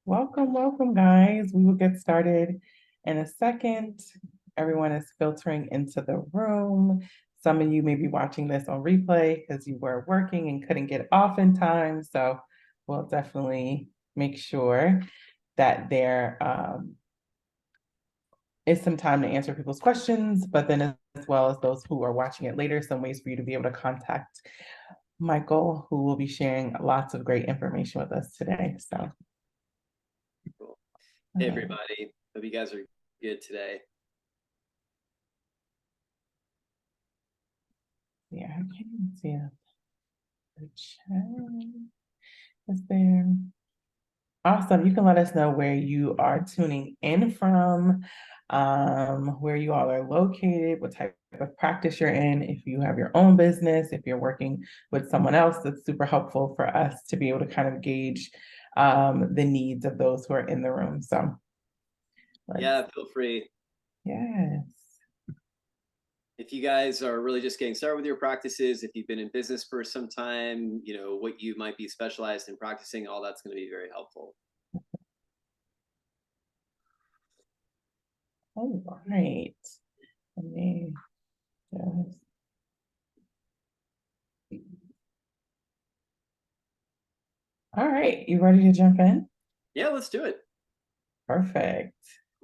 Welcome, welcome, guys. We will get started in a second. Everyone is filtering into the room. Some of you may be watching this on replay because you were working and couldn't get off in time. So we'll definitely make sure that there is some time to answer people's questions, but then as well as those who are watching it later, some ways for you to be able to contact Michael, who will be sharing lots of great information with us today. So. Cool. Hey, everybody. Hope you guys are good today. Yeah, I can't even see it. The chat is there. Awesome. You can let us know where you are tuning in from, where you all are located, what type of practice you're in. If you have your own business, if you're working with someone else, that's super helpful for us to be able to kind of gauge the needs of those who are in the room. So, yeah, feel free. Yes. If you guys are really just getting started with your practices, if you've been in business for some time, what you might be specialized in practicing, all that's going to be very helpful. All right. Let me just... All right, you ready to jump in? Yeah, let's do it. Perfect.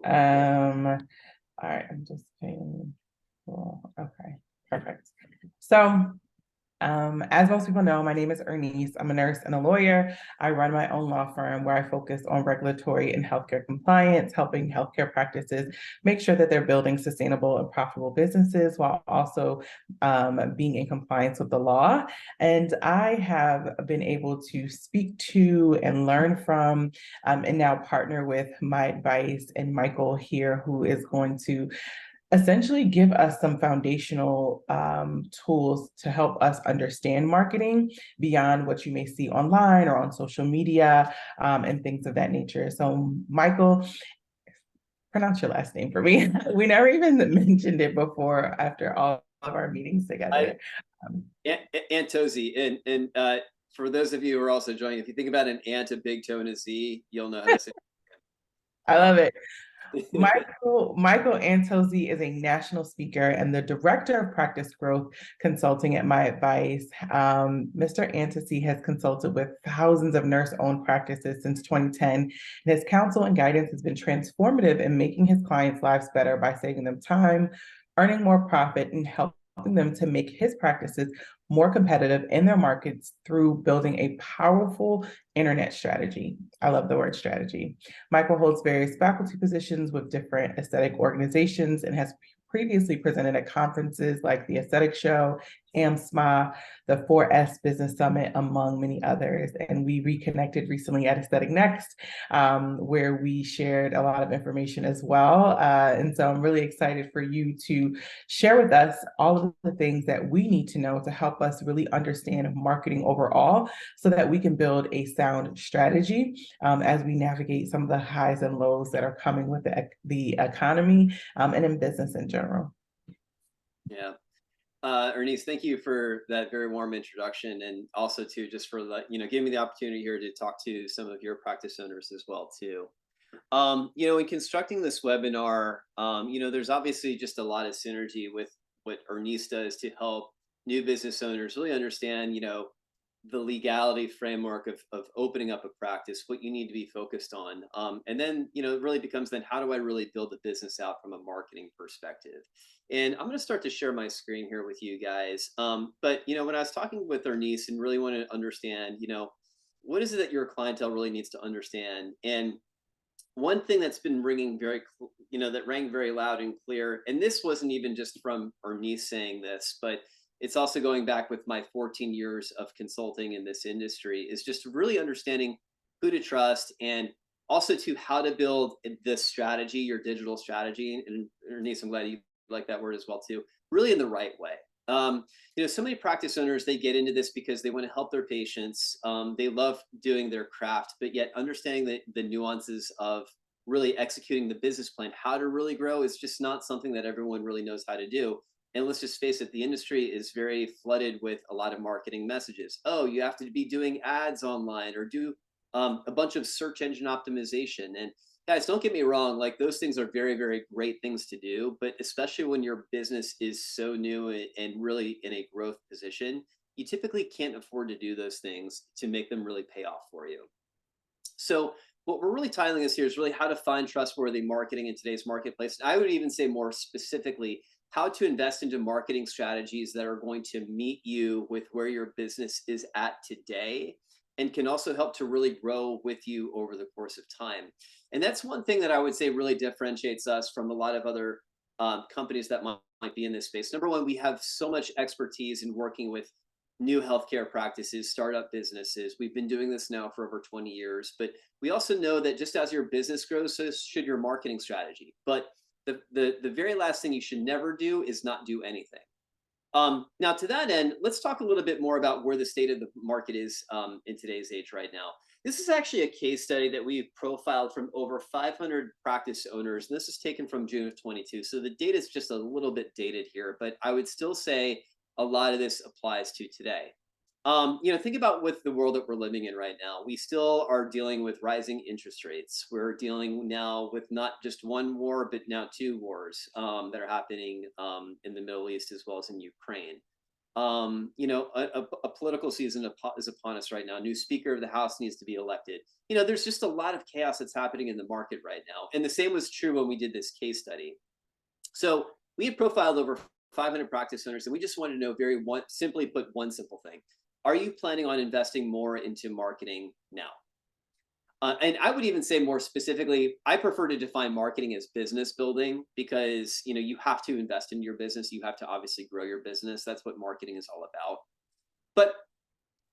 All right, I'm just saying, cool. Okay, perfect. So, as most people know, my name is Irnise. I'm a nurse and a lawyer. I run my own law firm where I focus on regulatory and healthcare compliance, helping healthcare practices make sure that they're building sustainable and profitable businesses while also being in compliance with the law. And I have been able to speak to and learn from and now partner with MyAdvice and Michael here, who is going to essentially give us some foundational tools to help us understand marketing beyond what you may see online or on social media and things of that nature. So Michael, pronounce your last name for me. We never even mentioned it before after all of our meetings together. Antozzi. And for those of you who are also joining, if you think about an ant, a big toe, and a Z, you'll know how to say it. I love it. Michael Antozzi is a national speaker and the director of practice growth consulting at MyAdvice. Mr. Antozzi has consulted with thousands of nurse-owned practices since 2010, and his counsel and guidance has been transformative in making his clients' lives better by saving them time, earning more profit, and helping them to make his practices more competitive in their markets through building a powerful internet strategy. I love the word strategy. Michael holds various faculty positions with different aesthetic organizations and has previously presented at conferences like the Aesthetic Show, AMSMA, the 4S Business Summit, among many others. And we reconnected recently at Aesthetic Next, where we shared a lot of information as well. And so I'm really excited for you to share with us all of the things that we need to know to help us really understand marketing overall so that we can build a sound strategy as we navigate some of the highs and lows that are coming with the economy and in business in general. Yeah. Irnise, thank you for that very warm introduction, and also too just for giving me the opportunity here to talk to some of your practice owners as well too. In constructing this webinar, there's obviously just a lot of synergy with what Irnise does to help new business owners really understand, the legality framework of opening up a practice, what you need to be focused on. And then, it really becomes then how do I really build the business out from a marketing perspective? And I'm going to start to share my screen here with you guys. But, when I was talking with Irnise and really wanted to understand, what is it that your clientele really needs to understand? And one thing that's been ringing that rang very loud and clear, and this wasn't even just from Irnise saying this, but it's also going back with my 14 years of consulting in this industry, is just really understanding who to trust and also to how to build this strategy, your digital strategy. And Irnise, I'm glad you like that word as well too, really in the right way. So many practice owners, they get into this because they want to help their patients. They love doing their craft, but yet understanding the nuances of really executing the business plan, how to really grow is just not something that everyone really knows how to do. And let's just face it, the industry is very flooded with a lot of marketing messages. Oh, you have to be doing ads online or do a bunch of search engine optimization. And guys, don't get me wrong, like those things are very, very great things to do, but especially when your business is so new and really in a growth position, you typically can't afford to do those things to make them really pay off for you. So what we're really titling this here is really how to find trustworthy marketing in today's marketplace. And I would even say more specifically, how to invest into marketing strategies that are going to meet you with where your business is at today and can also help to really grow with you over the course of time. And that's one thing that I would say really differentiates us from a lot of other companies that might be in this space. Number one, we have so much expertise in working with new healthcare practices, startup businesses. We've been doing this now for over 20 years, but we also know that just as your business grows, so should your marketing strategy. But the very last thing you should never do is not do anything. Now, to that end, let's talk a little bit more about where the state of the market is in today's age right now. This is actually a case study that we've profiled from over 500 practice owners. And this is taken from June of 22. So the data is just a little bit dated here, but I would still say a lot of this applies to today. Think about with the world that we're living in right now. We still are dealing with rising interest rates. We're dealing now with not just one war, but now two wars that are happening in the Middle East as well as in Ukraine. A political season is upon us right now. New Speaker of the House needs to be elected. There's just a lot of chaos that's happening in the market right now. And the same was true when we did this case study. So we had profiled over 500 practice owners, and we just wanted to know simply put, one simple thing. Are you planning on investing more into marketing now? And I would even say more specifically, I prefer to define marketing as business building because you have to invest in your business. You have to obviously grow your business. That's what marketing is all about. But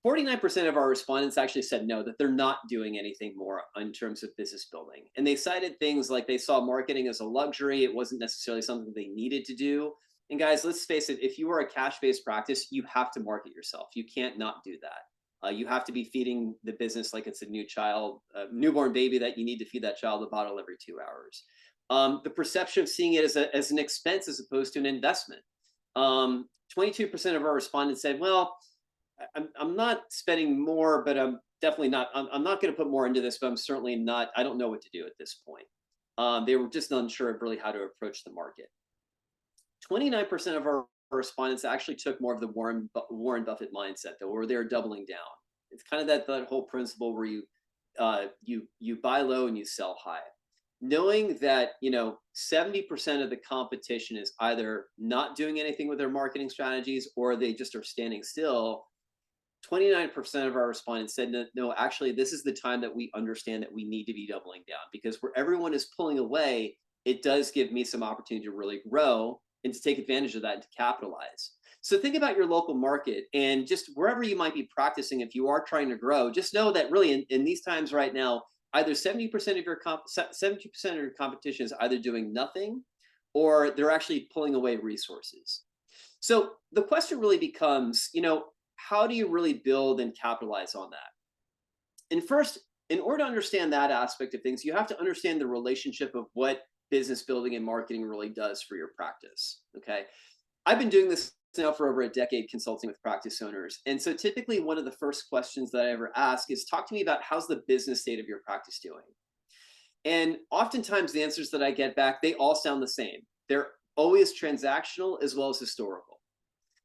49% of our respondents actually said no, that they're not doing anything more in terms of business building. And they cited things like they saw marketing as a luxury. It wasn't necessarily something they needed to do. And guys, let's face it, if you are a cash-based practice, you have to market yourself. You can't not do that. You have to be feeding the business like it's a newborn baby that you need to feed that child a bottle every 2 hours. The perception of seeing it as an expense as opposed to an investment. 22% of our respondents said, well, I'm not spending more, but I'm definitely not. I'm not going to put more into this, but I'm certainly not. I don't know what to do at this point. They were just unsure of really how to approach the market. 29% of our respondents actually took more of the Warren Buffett mindset, though, where they're doubling down. It's kind of that whole principle where you buy low and you sell high, knowing that 70% of the competition is either not doing anything with their marketing strategies or they just are standing still. 29% of our respondents said, no, actually, this is the time that we understand that we need to be doubling down, because where everyone is pulling away, it does give me some opportunity to really grow and to take advantage of that and to capitalize. So think about your local market and just wherever you might be practicing. If you are trying to grow, just know that really in these times right now, either 70% of your 70% of your competition is either doing nothing or they're actually pulling away resources. So the question really becomes, how do you really build and capitalize on that? And first, in order to understand that aspect of things, you have to understand the relationship of what business building and marketing really does for your practice. Okay. I've been doing this now for over a decade, consulting with practice owners. And so typically one of the first questions that I ever ask is, talk to me about how's the business state of your practice doing? And oftentimes the answers that I get back, they all sound the same. They're always transactional as well as historical.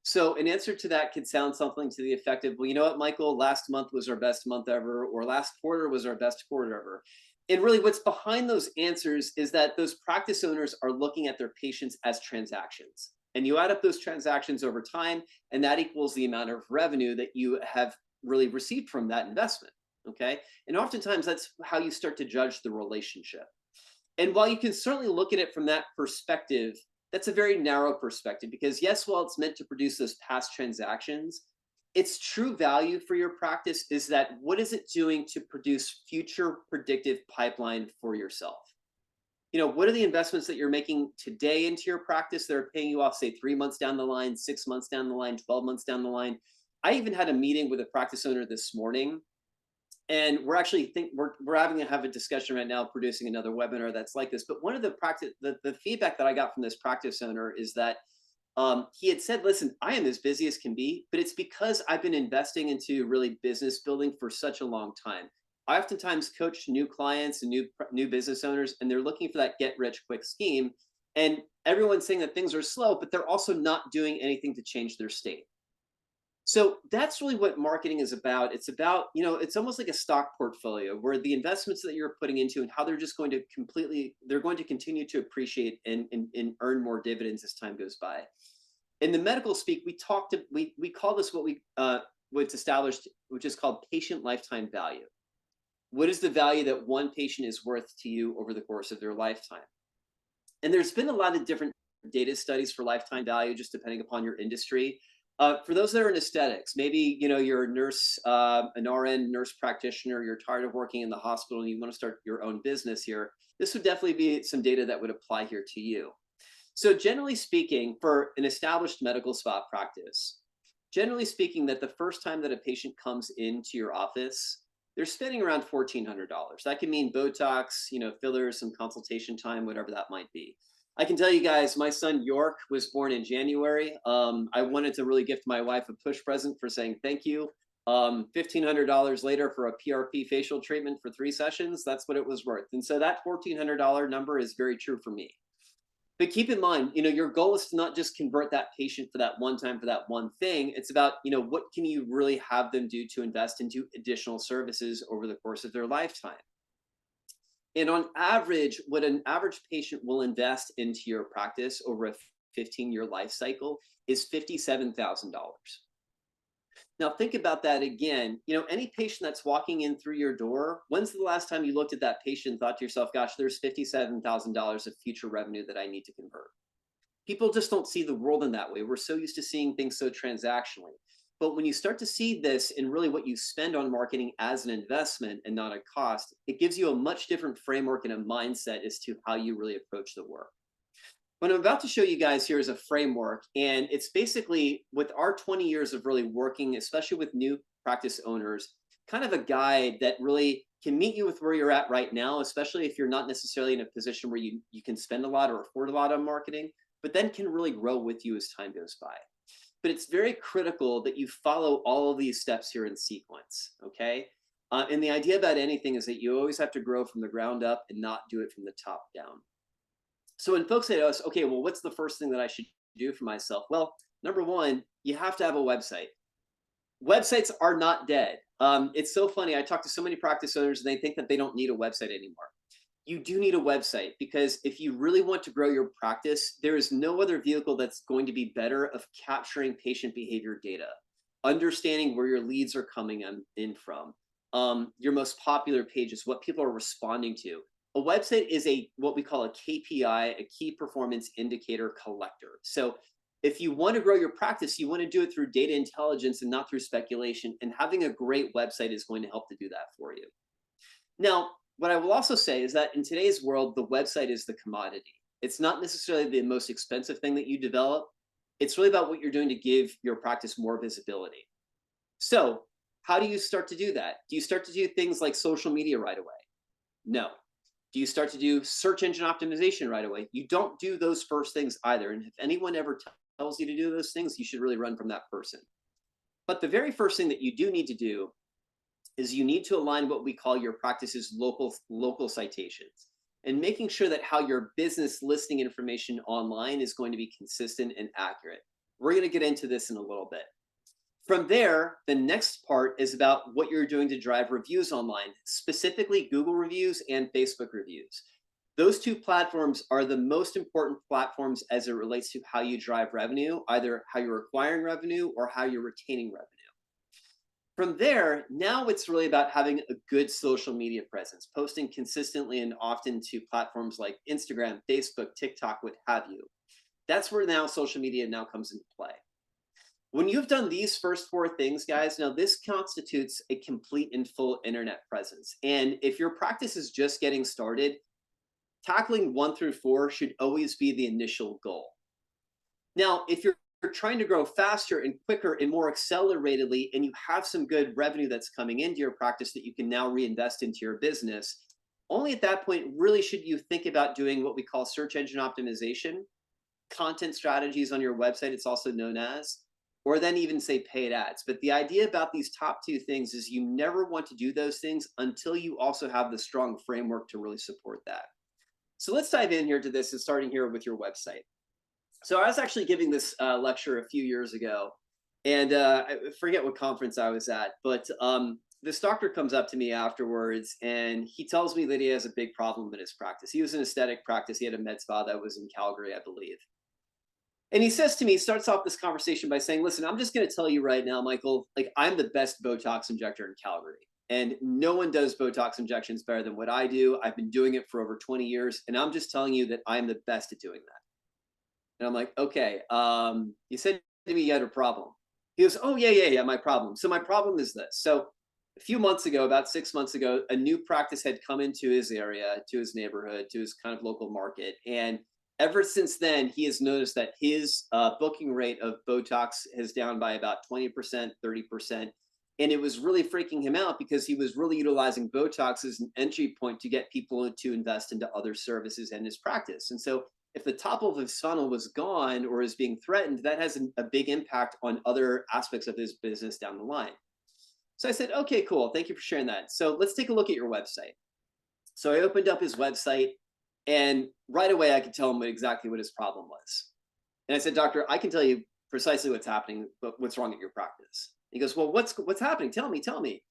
So an answer to that could sound something to the effect of, well, you know what, Michael, last month was our best month ever, or last quarter was our best quarter ever. And really what's behind those answers is that those practice owners are looking at their patients as transactions. And you add up those transactions over time, and that equals the amount of revenue that you have really received from that investment. Okay. And oftentimes that's how you start to judge the relationship. And while you can certainly look at it from that perspective, that's a very narrow perspective, because yes, while it's meant to produce those past transactions, its true value for your practice is that what is it doing to produce future predictive pipeline for yourself? What are the investments that you're making today into your practice that are paying you off, say, 3 months down the line, 6 months down the line, 12 months down the line? I even had a meeting with a practice owner this morning, and we're actually we're having to have a discussion right now, producing another webinar that's like this. But one of the feedback that I got from this practice owner is that he had said, listen, I am as busy as can be, but it's because I've been investing into really business building for such a long time. I oftentimes coach new clients and new business owners, and they're looking for that get rich quick scheme. And everyone's saying that things are slow, but they're also not doing anything to change their state. So that's really what marketing is about. It's about, it's almost like a stock portfolio where the investments that you're putting into and how they're just going to they're going to continue to appreciate and earn more dividends as time goes by. In the medical speak, we call this what's established, which is called patient lifetime value. What is the value that one patient is worth to you over the course of their lifetime? And there's been a lot of different data studies for lifetime value, just depending upon your industry. For those that are in aesthetics, maybe you're a nurse, an RN nurse practitioner, you're tired of working in the hospital and you want to start your own business here. This would definitely be some data that would apply here to you. So generally speaking, for an established medical spa practice, generally speaking, that the first time that a patient comes into your office, they're spending around $1,400. That can mean Botox, fillers, some consultation time, whatever that might be. I can tell you guys, my son York was born in January. I wanted to really gift my wife a push present for saying thank you. $1,500 later for a PRP facial treatment for 3 sessions, that's what it was worth. And so that $1,400 number is very true for me. But keep in mind, your goal is to not just convert that patient for that one time, for that one thing. It's about, what can you really have them do to invest into additional services over the course of their lifetime? And on average, what an average patient will invest into your practice over a 15-year life cycle is $57,000. Now think about that again. Any patient that's walking in through your door, when's the last time you looked at that patient and thought to yourself, gosh, there's $57,000 of future revenue that I need to convert? People just don't see the world in that way. We're so used to seeing things so transactionally. But when you start to see this in really what you spend on marketing as an investment and not a cost, it gives you a much different framework and a mindset as to how you really approach the work. What I'm about to show you guys here is a framework, and it's basically with our 20 years of really working, especially with new practice owners, kind of a guide that really can meet you with where you're at right now, especially if you're not necessarily in a position where you can spend a lot or afford a lot on marketing, but then can really grow with you as time goes by. But it's very critical that you follow all of these steps here in sequence, okay? And the idea about anything is that you always have to grow from the ground up and not do it from the top down. So when folks say to us, okay, well, what's the first thing that I should do for myself? Well, number one, you have to have a website. Websites are not dead. It's so funny. I talk to so many practice owners and they think that they don't need a website anymore. You do need a website, because if you really want to grow your practice, there is no other vehicle that's going to be better of capturing patient behavior data, understanding where your leads are coming in from, your most popular pages, what people are responding to. A website is what we call a KPI, a key performance indicator collector. So if you want to grow your practice, you want to do it through data intelligence and not through speculation. And having a great website is going to help to do that for you. Now, what I will also say is that in today's world, the website is the commodity. It's not necessarily the most expensive thing that you develop. It's really about what you're doing to give your practice more visibility. So how do you start to do that? Do you start to do things like social media right away? No. Do you start to do search engine optimization right away? You don't do those first things either. And if anyone ever tells you to do those things, you should really run from that person. But the very first thing that you do need to do is you need to align what we call your practice's local citations, and making sure that how your business listing information online is going to be consistent and accurate. We're going to get into this in a little bit. From there, the next part is about what you're doing to drive reviews online, specifically Google reviews and Facebook reviews. Those two platforms are the most important platforms as it relates to how you drive revenue, either how you're acquiring revenue or how you're retaining revenue. From there, now it's really about having a good social media presence, posting consistently and often to platforms like Instagram, Facebook, TikTok, what have you. That's where now social media now comes into play. When you've done these first 4 things, guys, now this constitutes a complete and full internet presence. And if your practice is just getting started, tackling 1 through 4 should always be the initial goal. Now, if you're trying to grow faster and quicker and more acceleratedly, and you have some good revenue that's coming into your practice that you can now reinvest into your business, only at that point really should you think about doing what we call search engine optimization, content strategies on your website, it's also known as, or then even say paid ads. But the idea about these top two things is you never want to do those things until you also have the strong framework to really support that. So let's dive in here to this, and starting here with your website. So I was actually giving this lecture a few years ago, and I forget what conference I was at, but this doctor comes up to me afterwards, and he tells me that he has a big problem in his practice. He was an aesthetic practice. He had a med spa that was in Calgary, I believe. And he says to me, starts off this conversation by saying, listen, I'm just going to tell you right now, Michael, like, I'm the best Botox injector in Calgary. And no one does Botox injections better than what I do. I've been doing it for over 20 years. And I'm just telling you that I'm the best at doing that. And I'm like, okay, you said to me you had a problem. He goes, oh, yeah, my problem. So my problem is this. So a few months ago, about 6 months ago, a new practice had come into his area, to his neighborhood, to his kind of local market. And ever since then, he has noticed that his booking rate of Botox is down by about 20%, 30%. And it was really freaking him out because he was really utilizing Botox as an entry point to get people to invest into other services in his practice. And so if the top of his funnel was gone or is being threatened, that has a big impact on other aspects of his business down the line. So I said, okay, cool. Thank you for sharing that. So let's take a look at your website. So I opened up his website, and right away I could tell him exactly what his problem was. And I said, doctor, I can tell you precisely what's happening, but what's wrong at your practice? He goes, well, what's happening? Tell me.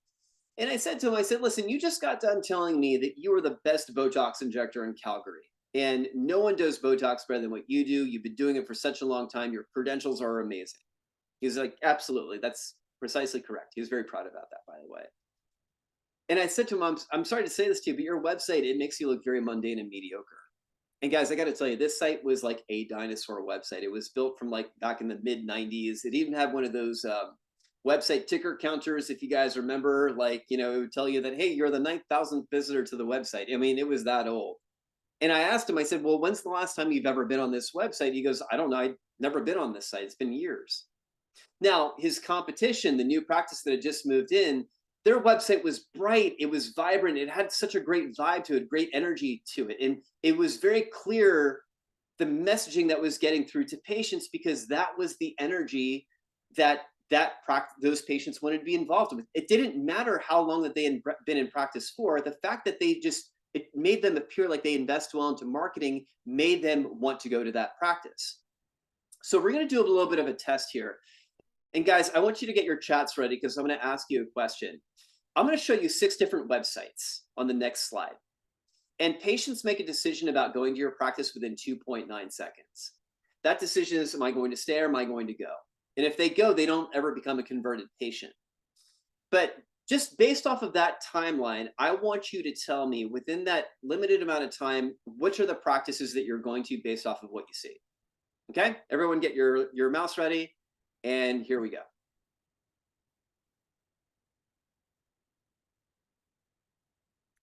And I said to him, I said, listen, you just got done telling me that you are the best Botox injector in Calgary. And no one does Botox better than what you do. You've been doing it for such a long time. Your credentials are amazing. He's like, absolutely. That's precisely correct. He was very proud about that, by the way. And I said to him, I'm sorry to say this to you, but your website, it makes you look very mundane and mediocre. And guys, I got to tell you, this site was like a dinosaur website. It was built from like back in the mid 90s. It even had one of those website ticker counters. If you guys remember, like, it would tell you that, hey, you're the 9,000th visitor to the website. I mean, it was that old. And I asked him, I said, well, when's the last time you've ever been on this website? He goes, I don't know. I've never been on this site. It's been years. Now, his competition, the new practice that had just moved in, their website was bright. It was vibrant. It had such a great vibe to it, great energy to it. And it was very clear the messaging that was getting through to patients, because that was the energy that those patients wanted to be involved with. It didn't matter how long that they had been in practice for. The fact that it made them appear like they invest well into marketing, made them want to go to that practice. So we're going to do a little bit of a test here. And guys, I want you to get your chats ready, because I'm going to ask you a question. I'm going to show you 6 different websites on the next slide. And patients make a decision about going to your practice within 2.9 seconds. That decision is, am I going to stay or am I going to go? And if they go, they don't ever become a converted patient. But just based off of that timeline, I want you to tell me, within that limited amount of time, which are the practices that you're going to based off of what you see. Okay, everyone get your mouse ready, and here we go.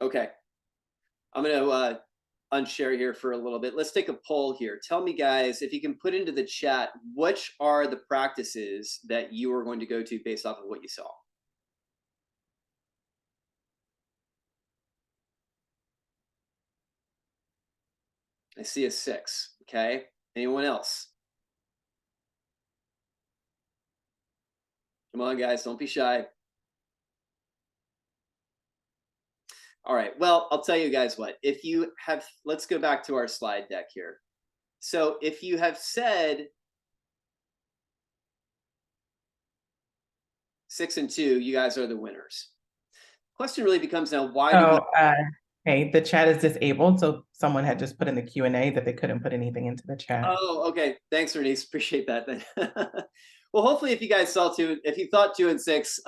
Okay, I'm going to unshare here for a little bit. Let's take a poll here. Tell me, guys, if you can put into the chat, which are the practices that you are going to go to based off of what you saw? I see a 6. Okay. Anyone else? Come on, guys. Don't be shy. All right. Well, I'll tell you guys what. If you have, let's go back to our slide deck here. So if you have said 6 and 2, you guys are the winners. Question really becomes now, why do we... Hey, the chat is disabled, so someone had just put in the Q&A that they couldn't put anything into the chat. Oh, okay. Thanks, Irnise. Appreciate that. Well, hopefully, if you guys saw 2, if you thought 2 and 6,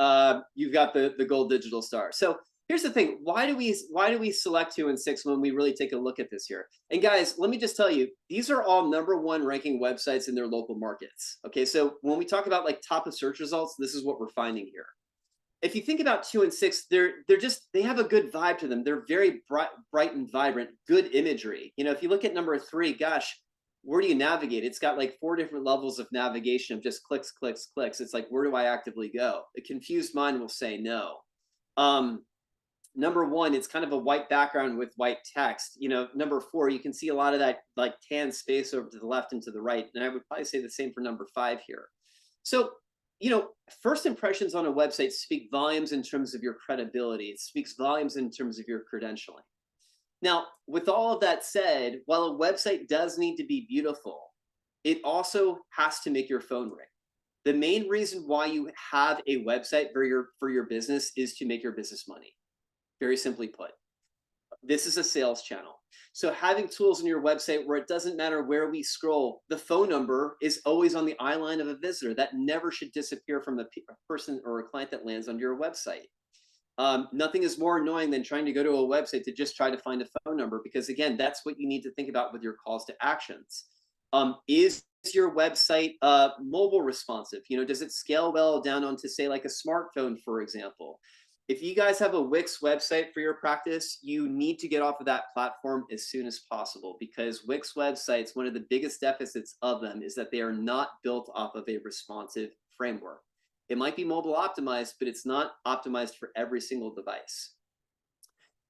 you've got the gold digital star. So here's the thing: why do we select 2 and 6 when we really take a look at this here? And guys, let me just tell you, these are all #1 ranking websites in their local markets. Okay, so when we talk about like top of search results, this is what we're finding here. If you think about 2 and 6, they have a good vibe to them. They're very bright and vibrant, good imagery. If you look at number 3, gosh, where do you navigate? It's got like 4 different levels of navigation of just clicks, clicks, clicks. It's like, where do I actively go? A confused mind will say no. Number 1, it's kind of a white background with white text. Number 4, you can see a lot of that like tan space over to the left and to the right. And I would probably say the same for number 5 here. So first impressions on a website speak volumes in terms of your credibility. It speaks volumes in terms of your credentialing. Now, with all of that said, while a website does need to be beautiful, it also has to make your phone ring. The main reason why you have a website for your business is to make your business money. Very simply put, this is a sales channel. So having tools on your website where it doesn't matter where we scroll, the phone number is always on the eye line of a visitor. That never should disappear from a person or a client that lands on your website. Nothing is more annoying than trying to go to a website to just try to find a phone number, because again, that's what you need to think about with your calls to actions. Is your website mobile responsive? Does it scale well down onto, say, like a smartphone, for example? If you guys have a Wix website for your practice, you need to get off of that platform as soon as possible, because Wix websites, one of the biggest deficits of them is that they are not built off of a responsive framework. It might be mobile optimized, but it's not optimized for every single device.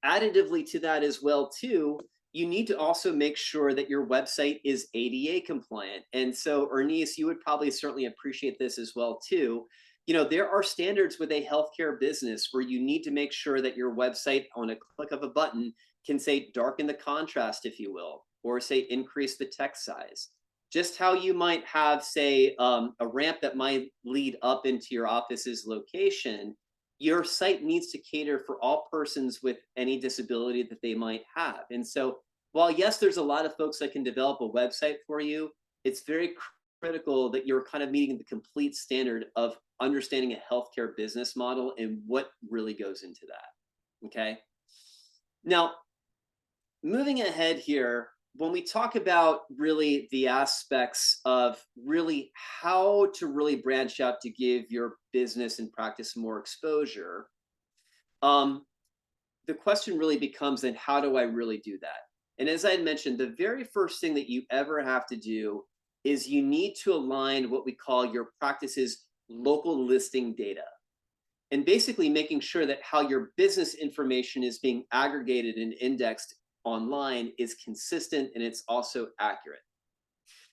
Additively to that as well, too, you need to also make sure that your website is ADA compliant. And so, Irnise, you would probably certainly appreciate this as well, too. There are standards with a healthcare business where you need to make sure that your website, on a click of a button, can say darken the contrast, if you will, or say increase the text size. Just how you might have, say, a ramp that might lead up into your office's location, your site needs to cater for all persons with any disability that they might have. And so, while yes, there's a lot of folks that can develop a website for you, it's very critical that you're kind of meeting the complete standard of understanding a healthcare business model and what really goes into that. Okay. Now, moving ahead here, when we talk about really the aspects of really how to really branch out to give your business and practice more exposure, the question really becomes, then how do I really do that? And as I had mentioned, the very first thing that you ever have to do is you need to align what we call your practice's local listing data. And basically making sure that how your business information is being aggregated and indexed online is consistent and it's also accurate.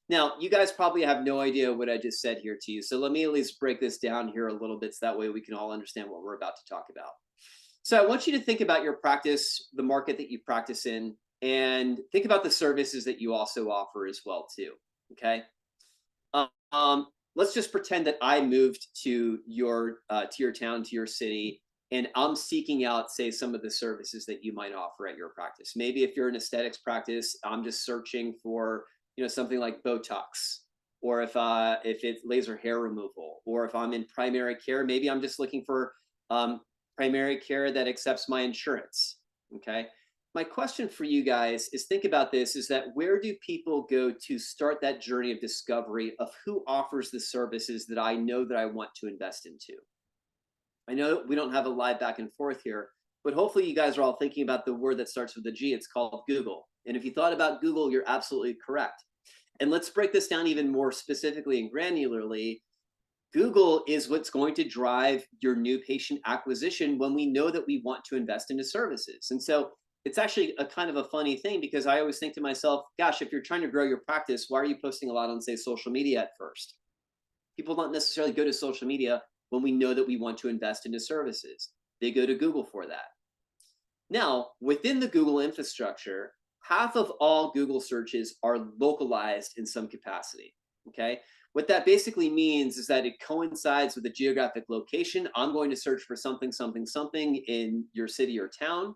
Now, you guys probably have no idea what I just said here to you. So let me at least break this down here a little bit so that way we can all understand what we're about to talk about. So I want you to think about your practice, the market that you practice in, and think about the services that you also offer as well too, okay? Let's just pretend that I moved to your town, to your city, and I'm seeking out, say, some of the services that you might offer at your practice. Maybe if you're an aesthetics practice, I'm just searching for, something like Botox, or if it's laser hair removal, or if I'm in primary care, maybe I'm just looking for primary care that accepts my insurance. Okay. My question for you guys is, think about this, is that where do people go to start that journey of discovery of who offers the services that I know that I want to invest into? I know we don't have a live back and forth here, but hopefully you guys are all thinking about the word that starts with a G. It's called Google. And if you thought about Google, you're absolutely correct. And let's break this down even more specifically and granularly. Google is what's going to drive your new patient acquisition when we know that we want to invest into services. And so it's actually a kind of a funny thing, because I always think to myself, gosh, if you're trying to grow your practice, why are you posting a lot on, say, social media at first? People don't necessarily go to social media when we know that we want to invest into services. They go to Google for that. Now, within the Google infrastructure, half of all Google searches are localized in some capacity, okay? What that basically means is that it coincides with a geographic location. I'm going to search for something, something, something in your city or town,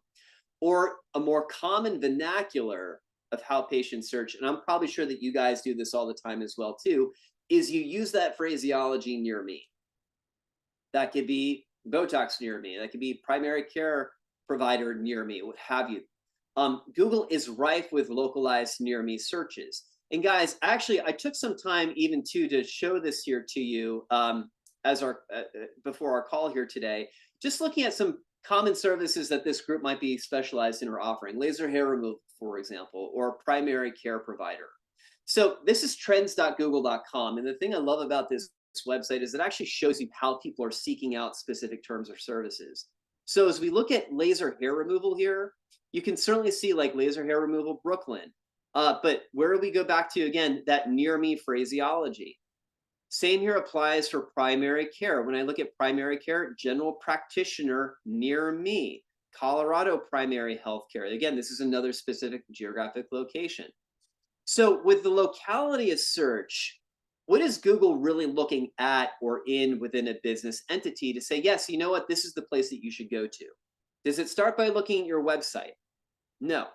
or a more common vernacular of how patients search, and I'm probably sure that you guys do this all the time as well too, is you use that phraseology near me. That could be Botox near me. That could be primary care provider near me, what have you. Google is rife with localized near me searches. And guys, actually, I took some time even too to show this here to you as our before our call here today, just looking at some common services that this group might be specialized in or offering. Laser hair removal, for example, or primary care provider. So this is trends.google.com. And the thing I love about this website is it actually shows you how people are seeking out specific terms or services. So as we look at laser hair removal here, you can certainly see like laser hair removal Brooklyn. But where do we go back to again, that near me phraseology? Same here applies for primary care. When I look at primary care, general practitioner near me, Colorado primary health care. Again, this is another specific geographic location. So with the locality of search, what is Google really looking at or in within a business entity to say, yes, you know what, this is the place that you should go to? Does it start by looking at your website? No.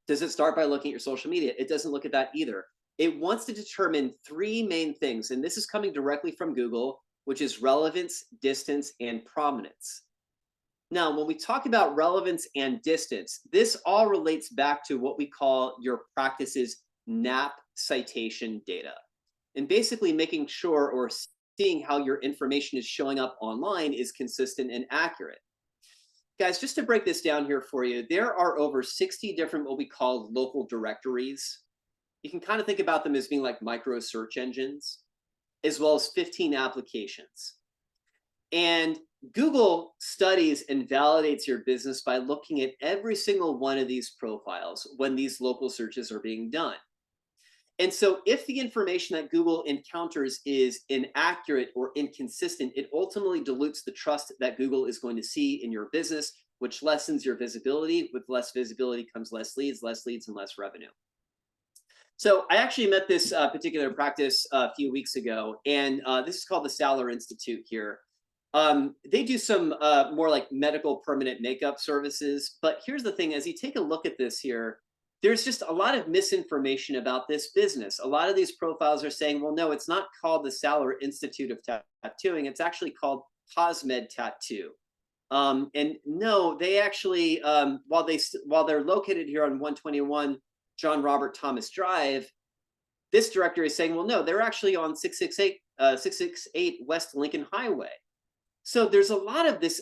Does it start by looking at your social media? It doesn't look at that either. It wants to determine three main things, and this is coming directly from Google, which is relevance, distance, and prominence. Now, when we talk about relevance and distance, this all relates back to what we call your practice's NAP citation data. And basically making sure or seeing how your information is showing up online is consistent and accurate. Guys, just to break this down here for you, there are over 60 different what we call local directories. You can kind of think about them as being like micro search engines, as well as 15 applications. And Google studies and validates your business by looking at every single one of these profiles when these local searches are being done. And so if the information that Google encounters is inaccurate or inconsistent, it ultimately dilutes the trust that Google is going to see in your business, which lessens your visibility. With less visibility comes less leads and less revenue. So I actually met this particular practice a few weeks ago, and this is called the Saller Institute here. They do some more like medical permanent makeup services. But here's the thing, as you take a look at this here, there's just a lot of misinformation about this business. A lot of these profiles are saying, well, no, it's not called the Saller Institute of Tattooing. It's actually called Cosmed Tattoo. And no, they actually, while they're located here on 121 John Robert Thomas Drive, this directory is saying, well, no, they're actually on 668 West Lincoln Highway. So there's a lot of this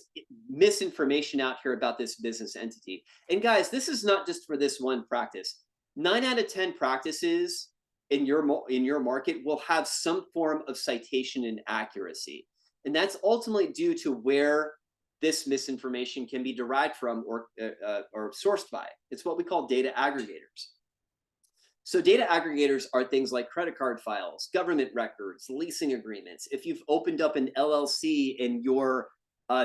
misinformation out here about this business entity. And guys, this is not just for this one practice. 9 out of 10 practices in your market will have some form of citation inaccuracy. And that's ultimately due to where this misinformation can be derived from or sourced by. It's what we call data aggregators. So data aggregators are things like credit card files, government records, leasing agreements. If you've opened up an LLC in your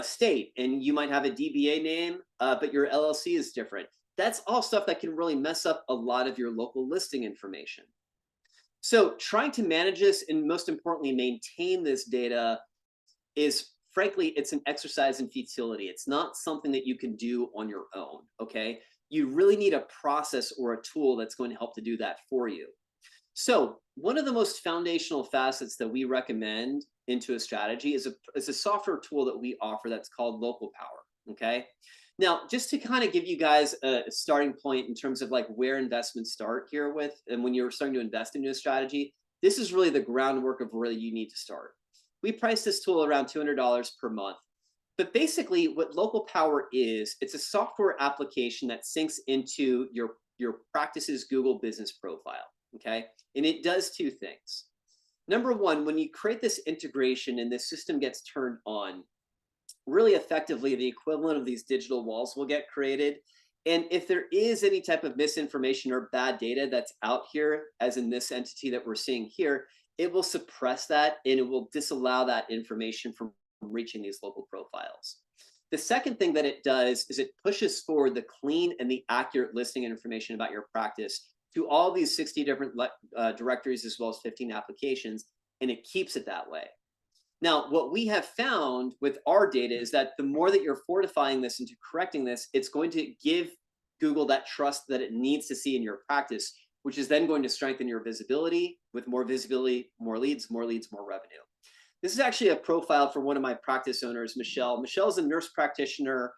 state and you might have a DBA name, but your LLC is different, that's all stuff that can really mess up a lot of your local listing information. So trying to manage this and most importantly, maintain this data is, frankly, it's an exercise in futility. It's not something that you can do on your own, okay? You really need a process or a tool that's going to help to do that for you. So one of the most foundational facets that we recommend into a strategy is a software tool that we offer that's called Local Power, okay? Now, just to kind of give you guys a starting point in terms of like where investments start here with, and when you're starting to invest into a strategy, this is really the groundwork of where you need to start. We price this tool around $200 per month. But basically what Local Power is, it's a software application that syncs into your practice's Google business profile, okay? And it does two things. Number one, when you create this integration and this system gets turned on, really effectively the equivalent of these digital walls will get created. And if there is any type of misinformation or bad data that's out here, as in this entity that we're seeing here, it will suppress that and it will disallow that information from reaching these local profiles. The second thing that it does is it pushes forward the clean and the accurate listing information about your practice to all these 60 different directories as well as 15 applications, and it keeps it that way. Now, what we have found with our data is that the more that you're fortifying this into correcting this, it's going to give Google that trust that it needs to see in your practice, which is then going to strengthen your visibility. With more visibility, more leads, more revenue. This is actually a profile for one of my practice owners, Michelle. Michelle's a nurse practitioner,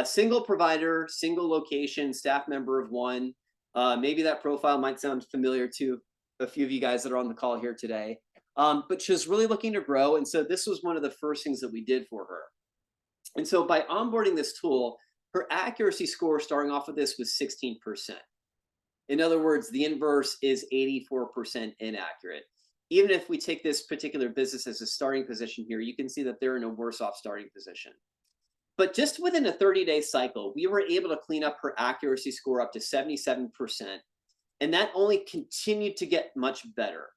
single provider, single location, staff member of one. Maybe that profile might sound familiar to a few of you guys that are on the call here today. But she was really looking to grow. And so this was one of the first things that we did for her. And so by onboarding this tool, her accuracy score starting off with this was 16%. In other words, the inverse is 84% inaccurate. Even if we take this particular business as a starting position here, you can see that they're in a worse off starting position. But just within a 30-day cycle, we were able to clean up her accuracy score up to 77%. And that only continued to get much better.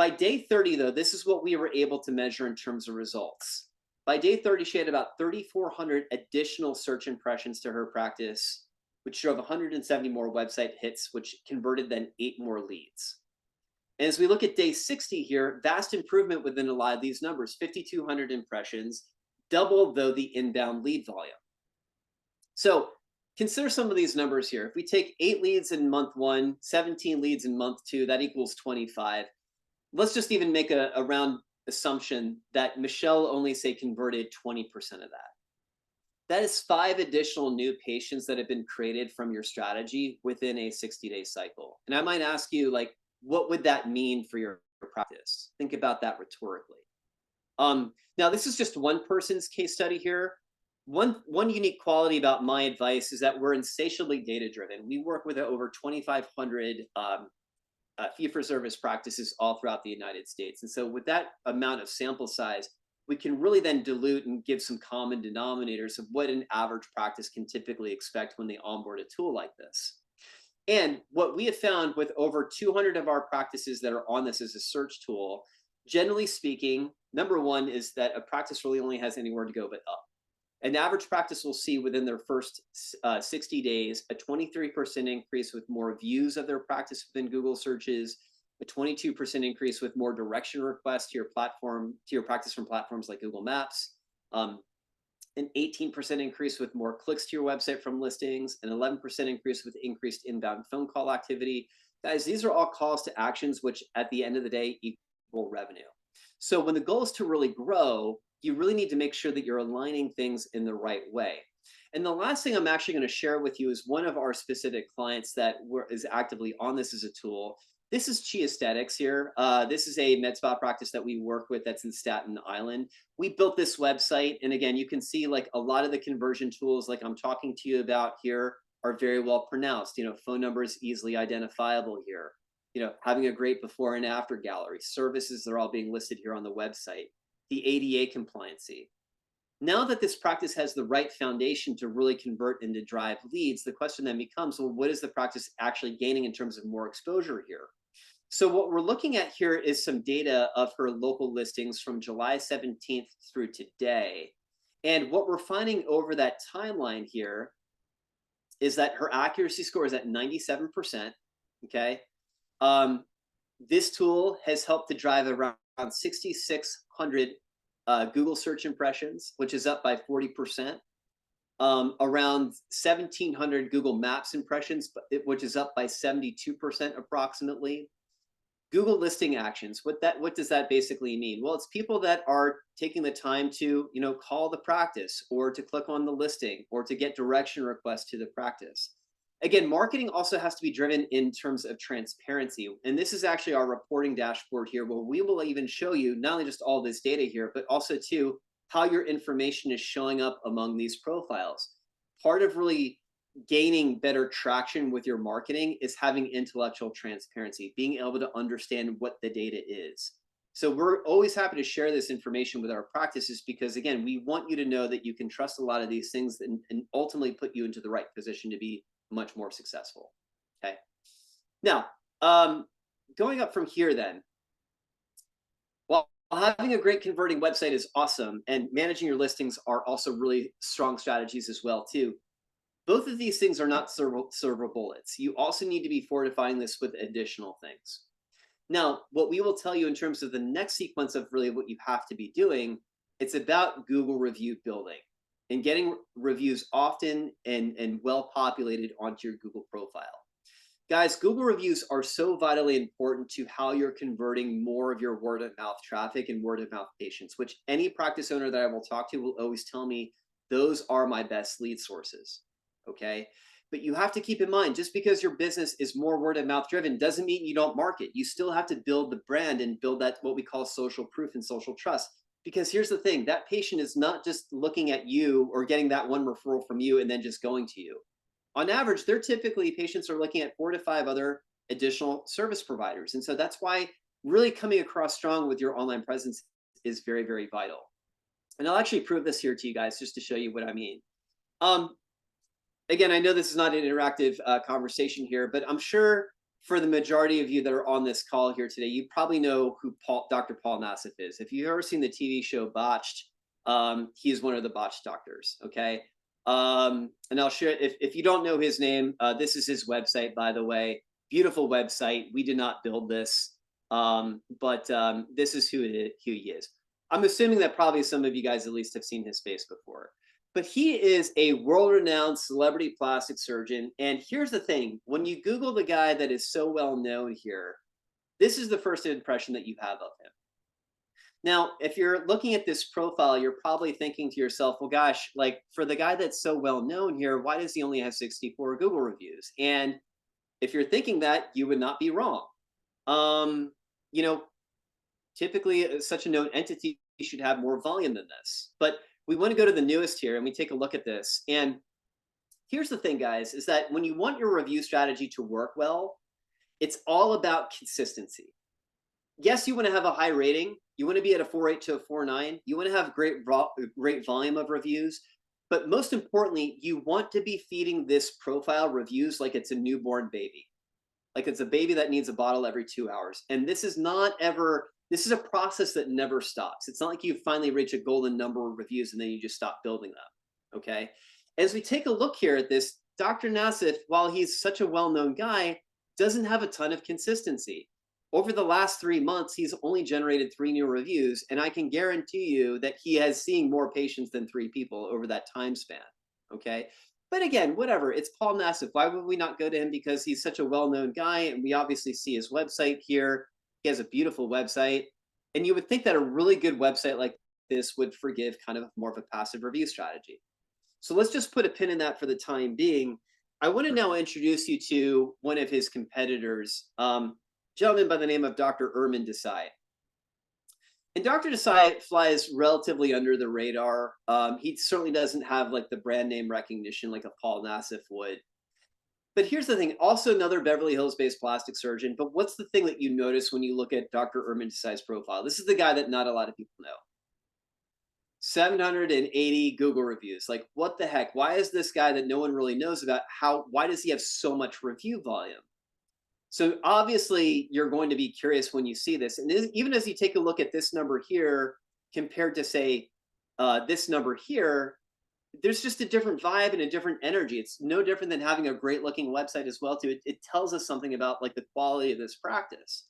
By day 30, though, this is what we were able to measure in terms of results. By day 30, she had about 3,400 additional search impressions to her practice, which drove 170 more website hits, which converted then 8 more leads. And as we look at day 60 here, vast improvement within a lot of these numbers, 5,200 impressions, double though the inbound lead volume. So consider some of these numbers here. If we take 8 leads in month 1, 17 leads in month 2, that equals 25. Let's just even make a round assumption that Michelle only say converted 20% of that. That is 5 additional new patients that have been created from your strategy within a 60-day cycle. And I might ask you, like, what would that mean for your practice? Think about that rhetorically. Now, this is just one person's case study here. One unique quality about MyAdvice is that we're insatiably data-driven. We work with over 2,500 fee-for-service practices all throughout the United States. And so with that amount of sample size, we can really then dilute and give some common denominators of what an average practice can typically expect when they onboard a tool like this. And what we have found with over 200 of our practices that are on this as a search tool, generally speaking, number one is that a practice really only has anywhere to go but up. An average practice will see within their first 60 days a 23% increase with more views of their practice within Google searches, a 22% increase with more direction requests to your platform, to your practice from platforms like Google Maps, an 18% increase with more clicks to your website from listings, an 11% increase with increased inbound phone call activity. Guys, these are all calls to actions, which at the end of the day equal revenue. So when the goal is to really grow, you really need to make sure that you're aligning things in the right way. And the last thing I'm actually going to share with you is one of our specific clients that is actively on this as a tool. This is Chi Aesthetics here. This is a med spa practice that we work with that's in Staten Island. We built this website, and again, you can see like a lot of the conversion tools like I'm talking to you about here are very well pronounced. You know, phone numbers easily identifiable here. You know, having a great before and after gallery. Services are all being listed here on the website. The ADA compliancy. Now that this practice has the right foundation to really convert and to drive leads, the question then becomes, well, what is the practice actually gaining in terms of more exposure here? So what we're looking at here is some data of her local listings from July 17th through today. And what we're finding over that timeline here is that her accuracy score is at 97%, okay? This tool has helped to drive around 6,600 Google search impressions, which is up by 40%. Around 1,700 Google Maps impressions, which is up by 72% approximately. Google listing actions, what does that basically mean? Well, it's people that are taking the time to, you know, call the practice or to click on the listing or to get direction requests to the practice. Again, marketing also has to be driven in terms of transparency. And this is actually our reporting dashboard here, where we will even show you not only just all this data here, but also too, how your information is showing up among these profiles. Part of really gaining better traction with your marketing is having intellectual transparency, being able to understand what the data is. So we're always happy to share this information with our practices because, again, we want you to know that you can trust a lot of these things and ultimately put you into the right position to be much more successful. Okay. Now, going up from here then, well, having a great converting website is awesome, and managing your listings are also really strong strategies as well too. Both of these things are not silver bullets. You also need to be fortifying this with additional things. Now, what we will tell you in terms of the next sequence of really what you have to be doing, it's about Google review building and getting reviews often and well populated onto your Google profile. Guys, Google reviews are so vitally important to how you're converting more of your word of mouth traffic and word of mouth patients, which any practice owner that I will talk to will always tell me, those are my best lead sources, okay? But you have to keep in mind, just because your business is more word of mouth driven doesn't mean you don't market. You still have to build the brand and build that, what we call social proof and social trust. Because here's the thing, that patient is not just looking at you or getting that one referral from you and then just going to you. On average, patients are looking at 4 to 5 other additional service providers. And so that's why really coming across strong with your online presence is very, very vital. And I'll actually prove this here to you guys just to show you what I mean. Again, I know this is not an interactive conversation here, but I'm sure for the majority of you that are on this call here today, you probably know who Dr. Paul Nassif is. If you've ever seen the TV show Botched, he's one of the botched doctors, okay? And I'll share, if you don't know his name, this is his website, by the way. Beautiful website. We did not build this, but this is who he is. I'm assuming that probably some of you guys at least have seen his face before. But he is a world-renowned celebrity plastic surgeon. And here's the thing, when you Google the guy that is so well known here, this is the first impression that you have of him. Now, if you're looking at this profile, you're probably thinking to yourself, well, gosh, like for the guy that's so well known here, why does he only have 64 Google reviews? And if you're thinking that, you would not be wrong. You know, typically such a known entity should have more volume than this. But we want to go to the newest here and we take a look at this. And here's the thing, guys, is that when you want your review strategy to work well, it's all about consistency. Yes, you want to have a high rating. You want to be at a 4.8 to a 4.9. You want to have great volume of reviews. But most importantly, you want to be feeding this profile reviews like it's a newborn baby. Like it's a baby that needs a bottle every 2 hours. And this is not ever, this is a process that never stops. It's not like you finally reach a golden number of reviews and then you just stop building them, okay? As we take a look here at this, Dr. Nassif, while he's such a well-known guy, doesn't have a ton of consistency. Over the last 3 months, he's only generated 3 new reviews, and I can guarantee you that he has seen more patients than 3 people over that time span, okay? But again, whatever, it's Paul Nassif. Why would we not go to him? Because he's such a well-known guy, and we obviously see his website here. He has a beautiful website, and you would think that a really good website like this would forgive kind of more of a passive review strategy. So let's just put a pin in that for the time being. I want to now introduce you to one of his competitors, gentleman by the name of Dr. Irnise Desai. And Dr. Desai flies relatively under the radar. He certainly doesn't have like the brand name recognition like a Paul Nassif would. But here's the thing, also another Beverly Hills-based plastic surgeon. But what's the thing that you notice when you look at Dr. Irnise Desai's profile? This is the guy that not a lot of people know. 780 Google reviews. Like, what the heck? Why is this guy that no one really knows about, why does he have so much review volume? So obviously you're going to be curious when you see this. And even as you take a look at this number here, compared to say this number here, there's just a different vibe and a different energy. It's no different than having a great looking website as well too. It tells us something about like the quality of this practice.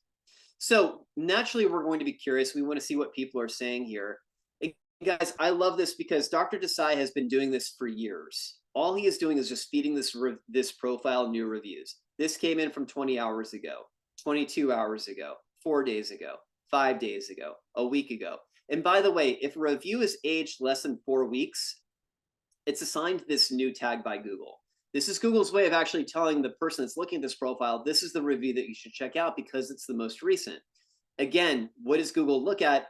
So naturally we're going to be curious. We want to see what people are saying here. And guys, I love this because Dr. Desai has been doing this for years. All he is doing is just feeding this profile new reviews. This came in from 20 hours ago, 22 hours ago, 4 days ago, 5 days ago, a week ago. And by the way, if a review is aged less than 4 weeks, it's assigned this new tag by Google. This is Google's way of actually telling the person that's looking at this profile, this is the review that you should check out because it's the most recent. Again, what does Google look at?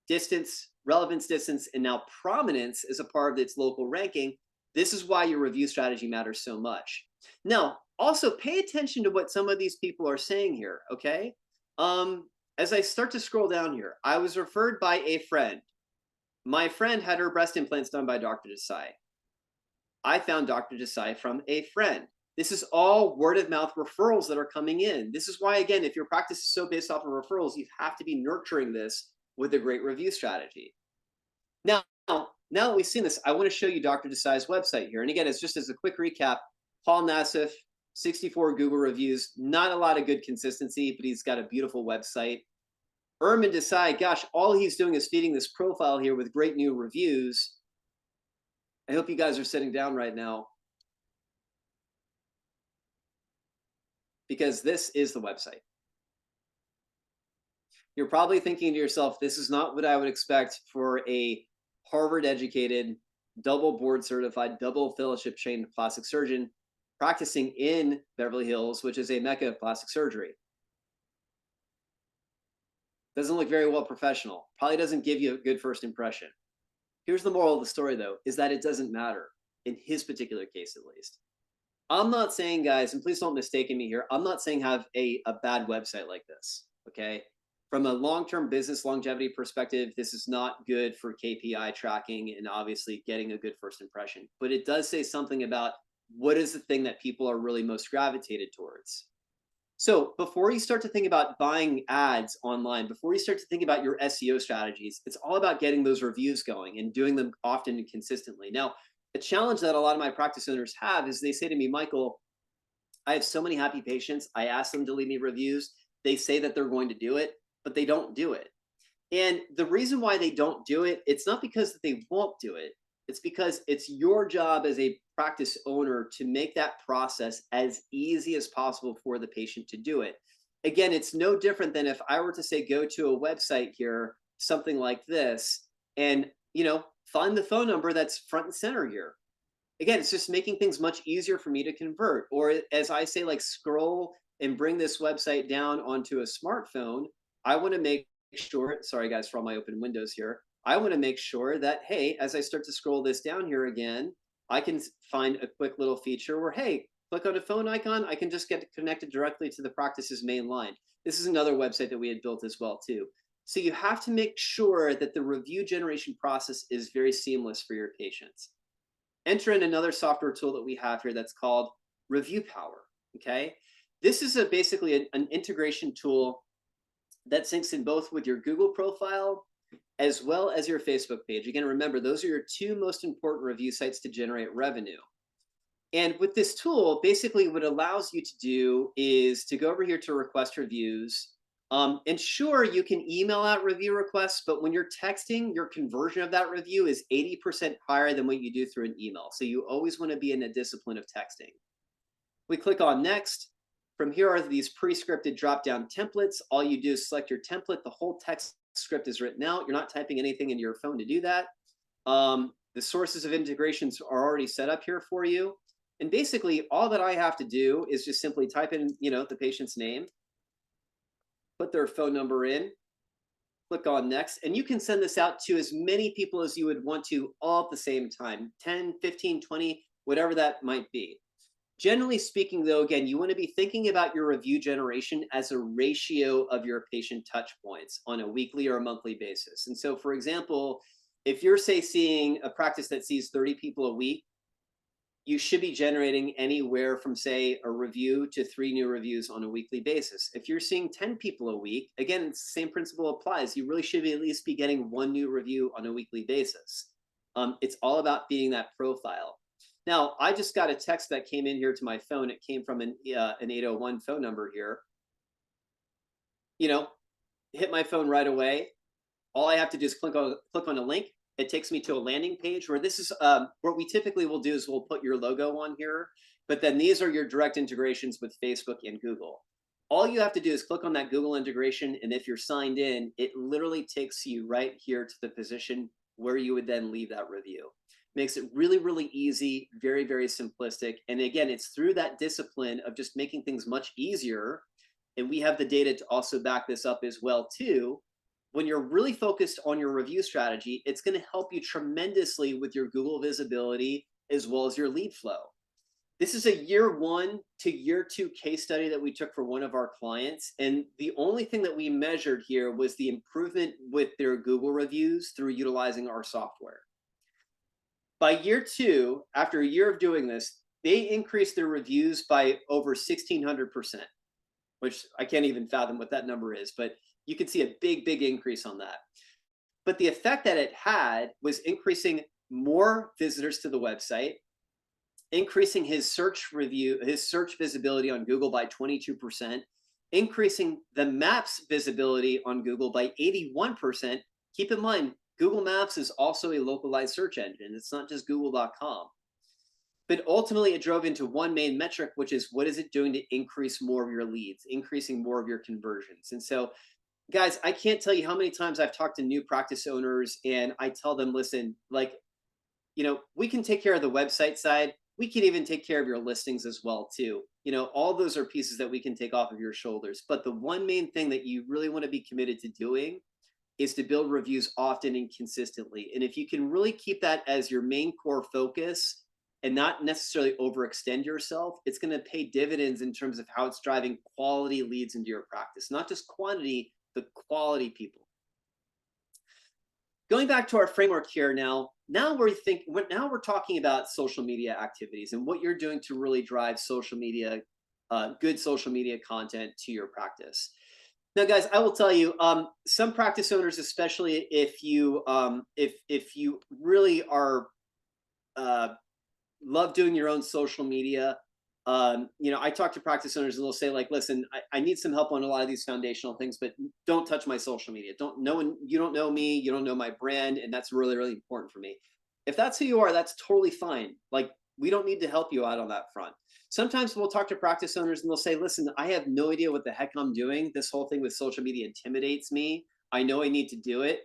Distance, relevance distance, and now prominence is a part of its local ranking. This is why your review strategy matters so much. Now, also pay attention to what some of these people are saying here, okay? As I start to scroll down here, I was referred by a friend. My friend had her breast implants done by Dr. Desai. I found Dr. Desai from a friend. This is all word of mouth referrals that are coming in. This is why, again, if your practice is so based off of referrals, you have to be nurturing this with a great review strategy. Now that we've seen this, I want to show you Dr. Desai's website here. And again, it's just as a quick recap, Paul Nassif, 64 Google reviews, not a lot of good consistency, but he's got a beautiful website. Irnise Desai, gosh, all he's doing is feeding this profile here with great new reviews. I hope you guys are sitting down right now because this is the website. You're probably thinking to yourself, this is not what I would expect for a Harvard-educated, double board certified, double fellowship trained plastic surgeon practicing in Beverly Hills, which is a mecca of plastic surgery. Doesn't look very well professional. Probably doesn't give you a good first impression. Here's the moral of the story, though, is that it doesn't matter, in his particular case at least. I'm not saying, guys, and please don't mistake me here, I'm not saying have a bad website like this, okay? From a long-term business longevity perspective, this is not good for KPI tracking and obviously getting a good first impression. But it does say something about what is the thing that people are really most gravitated towards. So before you start to think about buying ads online, before you start to think about your SEO strategies, it's all about getting those reviews going and doing them often and consistently. Now, the challenge that a lot of my practice owners have is they say to me, Michael, I have so many happy patients. I ask them to leave me reviews. They say that they're going to do it, but they don't do it. And the reason why they don't do it, it's not because they won't do it. It's because it's your job as a practice owner to make that process as easy as possible for the patient to do it. Again, it's no different than if I were to say, go to a website here, something like this, and find the phone number that's front and center here. Again, it's just making things much easier for me to convert. Or as I say, like scroll and bring this website down onto a smartphone. I want to make sure, sorry guys for all my open windows here. I want to make sure that, hey, as I start to scroll this down here again, I can find a quick little feature where, hey, click on a phone icon, I can just get connected directly to the practice's main line. This is another website that we had built as well too. So you have to make sure that the review generation process is very seamless for your patients. Enter in another software tool that we have here that's called Review Power, okay? This is basically an integration tool that syncs in both with your Google profile as well as your Facebook page. Again, remember, those are your two most important review sites to generate revenue. And with this tool, basically what it allows you to do is to go over here to request reviews. And sure, you can email out review requests, but when you're texting, your conversion of that review is 80% higher than what you do through an email. So you always want to be in a discipline of texting. We click on next. From here are these pre-scripted drop-down templates. All you do is select your template. The whole text script is written out. You're not typing anything into your phone to do that. The sources of integrations are already set up here for you. And basically, all that I have to do is just simply type in, the patient's name, put their phone number in, click on next, and you can send this out to as many people as you would want to all at the same time, 10, 15, 20, whatever that might be. Generally speaking, though, again, you want to be thinking about your review generation as a ratio of your patient touch points on a weekly or a monthly basis. And so, for example, if you're, say, seeing a practice that sees 30 people a week, you should be generating anywhere from, say, a review to 3 new reviews on a weekly basis. If you're seeing 10 people a week, again, it's the same principle applies. You really should at least be getting 1 new review on a weekly basis. It's all about beating that profile. Now, I just got a text that came in here to my phone. It came from an 801 phone number here. Hit my phone right away. All I have to do is click on a link. It takes me to a landing page where this is what we typically will do is we'll put your logo on here, but then these are your direct integrations with Facebook and Google. All you have to do is click on that Google integration, and if you're signed in, it literally takes you right here to the position where you would then leave that review. Makes it really, really easy, very, very simplistic. And again, it's through that discipline of just making things much easier. And we have the data to also back this up as well too. When you're really focused on your review strategy, it's going to help you tremendously with your Google visibility as well as your lead flow. This is a year 1 to year 2 case study that we took for one of our clients. And the only thing that we measured here was the improvement with their Google reviews through utilizing our software. By year 2, after a year of doing this, they increased their reviews by over 1,600%, which I can't even fathom what that number is, but you can see a big, big increase on that. But the effect that it had was increasing more visitors to the website, increasing his search visibility on Google by 22%, increasing the maps visibility on Google by 81%. Keep in mind, Google Maps is also a localized search engine. It's not just google.com. But ultimately, it drove into one main metric, which is what is it doing to increase more of your leads, increasing more of your conversions. And so, guys, I can't tell you how many times I've talked to new practice owners and I tell them, listen, we can take care of the website side. We can even take care of your listings as well, too. All those are pieces that we can take off of your shoulders. But the one main thing that you really want to be committed to doing is to build reviews often and consistently. And if you can really keep that as your main core focus and not necessarily overextend yourself, it's going to pay dividends in terms of how it's driving quality leads into your practice, not just quantity, but quality people. Going back to our framework here now we're talking about social media activities and what you're doing to really drive social media good social media content to your practice. Now, guys, I will tell you, some practice owners, especially if you really are love doing your own social media. I talk to practice owners and they'll say, like, listen, I need some help on a lot of these foundational things, but don't touch my social media. You don't know me, you don't know my brand, and that's really, really important for me. If that's who you are, that's totally fine. Like, we don't need to help you out on that front. Sometimes we'll talk to practice owners and they'll say, listen, I have no idea what the heck I'm doing. This whole thing with social media intimidates me. I know I need to do it.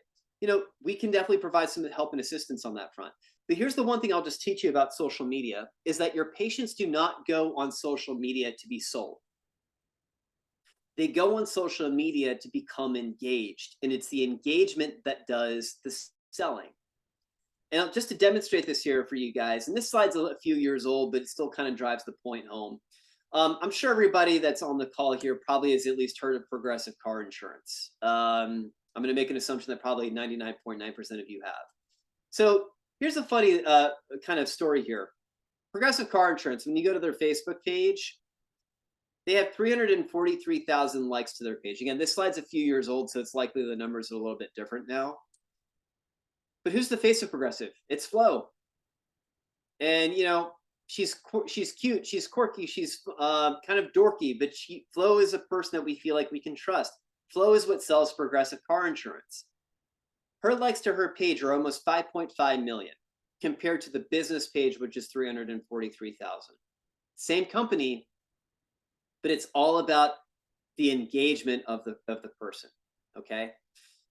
We can definitely provide some help and assistance on that front. But here's the one thing I'll just teach you about social media is that your patients do not go on social media to be sold. They go on social media to become engaged, and it's the engagement that does the selling. And just to demonstrate this here for you guys, and this slide's a few years old, but it still kind of drives the point home. I'm sure everybody that's on the call here probably has at least heard of Progressive car insurance. I'm going to make an assumption that probably 99.9% of you have. So here's a funny kind of story here. Progressive car insurance, when you go to their Facebook page, they have 343,000 likes to their page. Again, this slide's a few years old, so it's likely the numbers are a little bit different now. But who's the face of Progressive? It's Flo. And, she's cute, she's quirky, she's kind of dorky, but Flo is a person that we feel like we can trust. Flo is what sells Progressive car insurance. Her likes to her page are almost 5.5 million compared to the business page, which is 343,000. Same company, but it's all about the engagement of the person. Okay.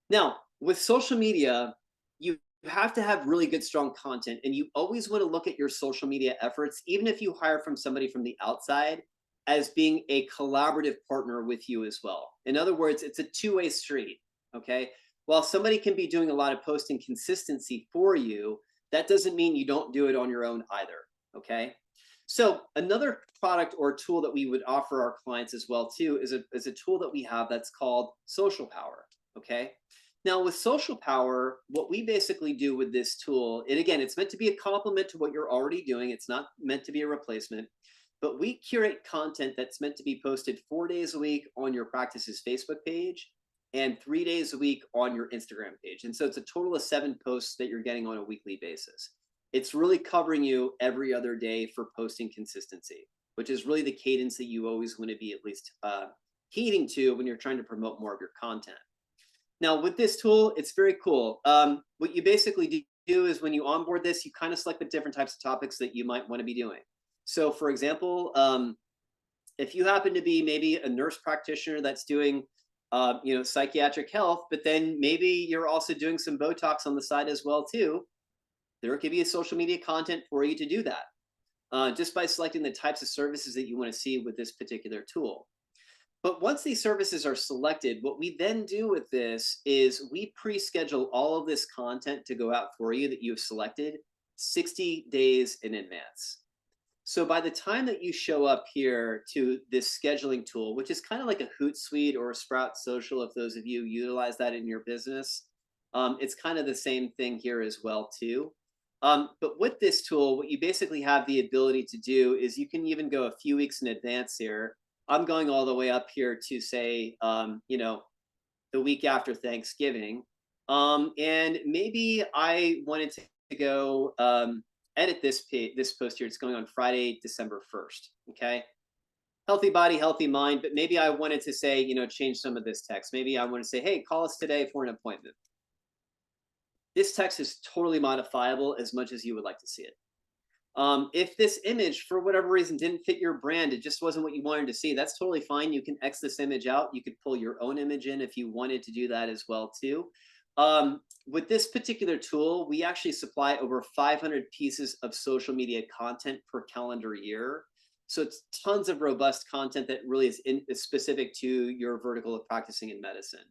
Now, with social media, you have to have really good, strong content, and you always want to look at your social media efforts, even if you hire from somebody from the outside, as being a collaborative partner with you as well. In other words, it's a two-way street. Okay. While somebody can be doing a lot of posting consistency for you, that doesn't mean you don't do it on your own either. Okay. So another product or tool that we would offer our clients as well too is a tool that we have that's called Social Power. Okay. Now with Social Power, what we basically do with this tool, and again, it's meant to be a complement to what you're already doing. It's not meant to be a replacement, but we curate content that's meant to be posted 4 days a week on your practice's Facebook page and 3 days a week on your Instagram page. And so it's a total of 7 posts that you're getting on a weekly basis. It's really covering you every other day for posting consistency, which is really the cadence that you always want to be at least heeding to when you're trying to promote more of your content. Now with this tool, it's very cool. What you basically do is when you onboard this, you kind of select the different types of topics that you might want to be doing. So for example, if you happen to be maybe a nurse practitioner that's doing psychiatric health, but then maybe you're also doing some Botox on the side as well too, there could be a social media content for you to do that just by selecting the types of services that you want to see with this particular tool. But once these services are selected, what we then do with this is we pre-schedule all of this content to go out for you that you've selected 60 days in advance. So by the time that you show up here to this scheduling tool, which is kind of like a Hootsuite or a Sprout Social, if those of you utilize that in your business, it's kind of the same thing here as well too. But with this tool, what you basically have the ability to do is you can even go a few weeks in advance here. I'm going all the way up here to say, the week after Thanksgiving. And maybe I wanted to go edit this post here. It's going on Friday, December 1st. Okay. Healthy body, healthy mind. But maybe I wanted to say, change some of this text. Maybe I want to say, hey, call us today for an appointment. This text is totally modifiable as much as you would like to see it. If this image, for whatever reason, didn't fit your brand, it just wasn't what you wanted to see, that's totally fine. You can X this image out. You could pull your own image in if you wanted to do that as well too. With this particular tool, we actually supply over 500 pieces of social media content per calendar year. So it's tons of robust content that really is specific to your vertical of practicing in medicine.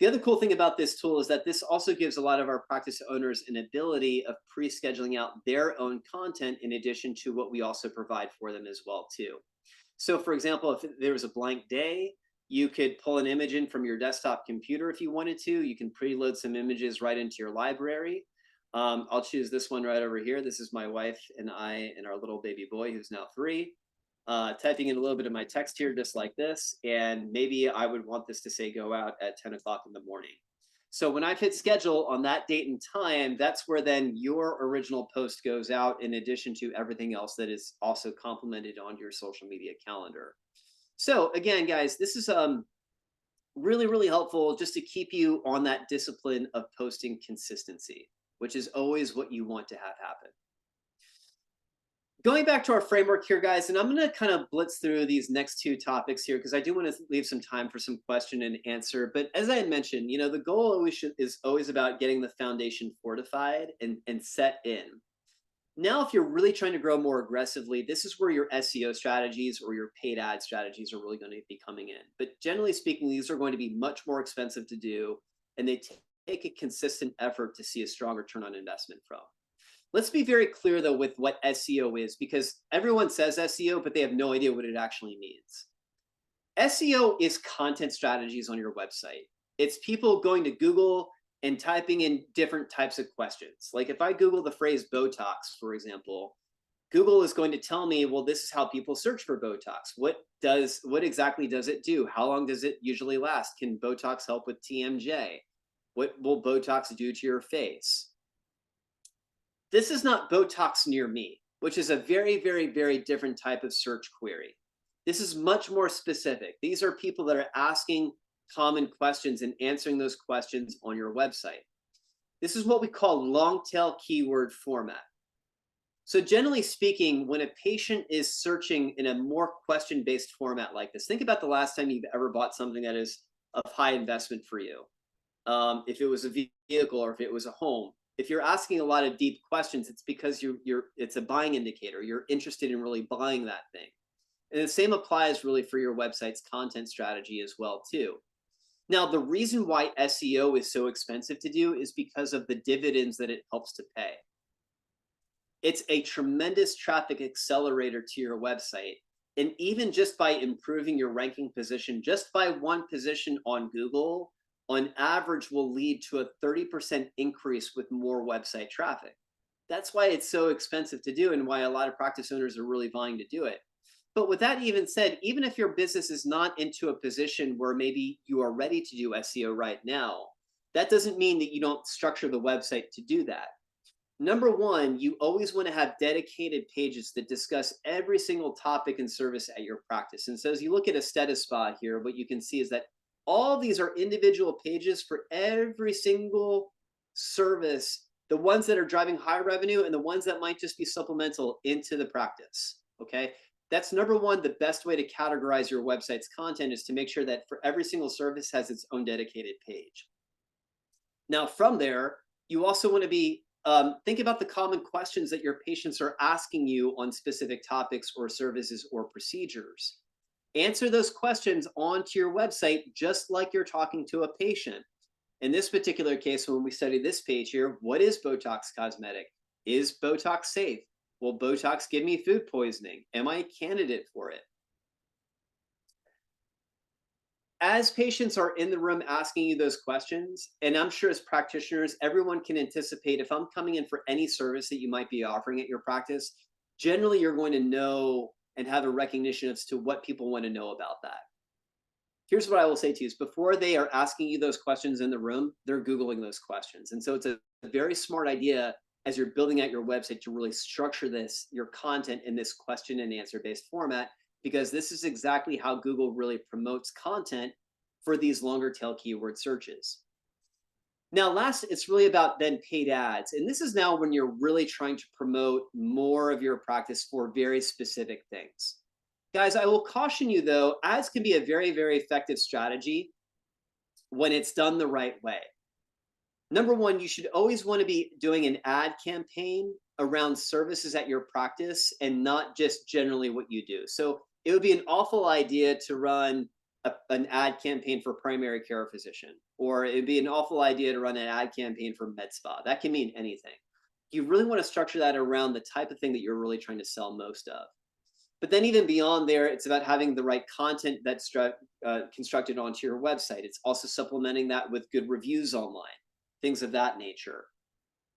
The other cool thing about this tool is that this also gives a lot of our practice owners an ability of pre-scheduling out their own content in addition to what we also provide for them as well too. So for example, if there was a blank day, you could pull an image in from your desktop computer if you wanted to. You can preload some images right into your library. I'll choose this one right over here. This is my wife and I and our little baby boy who's now 3. typing in a little bit of my text here, just like this, and maybe I would want this to say go out at 10 o'clock in the morning. So when I've hit schedule on that date and time, that's where then your original post goes out in addition to everything else that is also complemented on your social media calendar. So again, guys, this is really, really helpful just to keep you on that discipline of posting consistency, which is always what you want to have happen. Going back to our framework here, guys, and I'm going to kind of blitz through these next two topics here because I do want to leave some time for some question and answer. But as I had mentioned, the goal is always about getting the foundation fortified and set in. Now, if you're really trying to grow more aggressively, this is where your SEO strategies or your paid ad strategies are really going to be coming in. But generally speaking, these are going to be much more expensive to do, and they take a consistent effort to see a strong return on investment from. Let's be very clear, though, with what SEO is, because everyone says SEO, but they have no idea what it actually means. SEO is content strategies on your website. It's people going to Google and typing in different types of questions. Like if I Google the phrase Botox, for example, Google is going to tell me, well, this is how people search for Botox. What exactly does it do? How long does it usually last? Can Botox help with TMJ? What will Botox do to your face? This is not Botox near me, which is a very, very, very different type of search query. This is much more specific. These are people that are asking common questions and answering those questions on your website. This is what we call long tail keyword format. So generally speaking, when a patient is searching in a more question-based format like this, think about the last time you've ever bought something that is of high investment for you. If it was a vehicle or if it was a home, if you're asking a lot of deep questions, it's because it's a buying indicator. You're interested in really buying that thing. And the same applies really for your website's content strategy as well too. Now, the reason why SEO is so expensive to do is because of the dividends that it helps to pay. It's a tremendous traffic accelerator to your website. And even just by improving your ranking position, just by one position on Google, on average will lead to a 30% increase with more website traffic. That's why it's so expensive to do and why a lot of practice owners are really vying to do it. But with that even said, even if your business is not into a position where maybe you are ready to do SEO right now, that doesn't mean that you don't structure the website to do that. Number one, you always want to have dedicated pages that discuss every single topic and service at your practice. And so as you look at a status spa here, what you can see is that all these are individual pages for every single service, the ones that are driving high revenue and the ones that might just be supplemental into the practice, okay? That's number one, the best way to categorize your website's content is to make sure that for every single service has its own dedicated page. Now, from there, you also want to be, think about the common questions that your patients are asking you on specific topics or services or procedures. Answer those questions onto your website just like you're talking to a patient. In this particular case, when we study this page here, what is Botox cosmetic? Is Botox safe? Will Botox give me food poisoning? Am I a candidate for it? As patients are in the room asking you those questions, and I'm sure as practitioners, everyone can anticipate if I'm coming in for any service that you might be offering at your practice, generally you're going to know and have a recognition as to what people want to know about that. Here's what I will say to you is before they are asking you those questions in the room, they're Googling those questions. And so it's a very smart idea as you're building out your website to really structure your content in this question and answer based format, because this is exactly how Google really promotes content for these longer tail keyword searches. Now, last, it's really about then paid ads. And this is now when you're really trying to promote more of your practice for very specific things. Guys, I will caution you though, ads can be a very, very effective strategy when it's done the right way. Number one, you should always want to be doing an ad campaign around services at your practice and not just generally what you do. So it would be an awful idea to run an ad campaign for primary care physician, or it'd be an awful idea to run an ad campaign for med spa. That can mean anything. You really want to structure that around the type of thing that you're really trying to sell most of. But then even beyond there, it's about having the right content that's constructed onto your website. It's also supplementing that with good reviews online, things of that nature.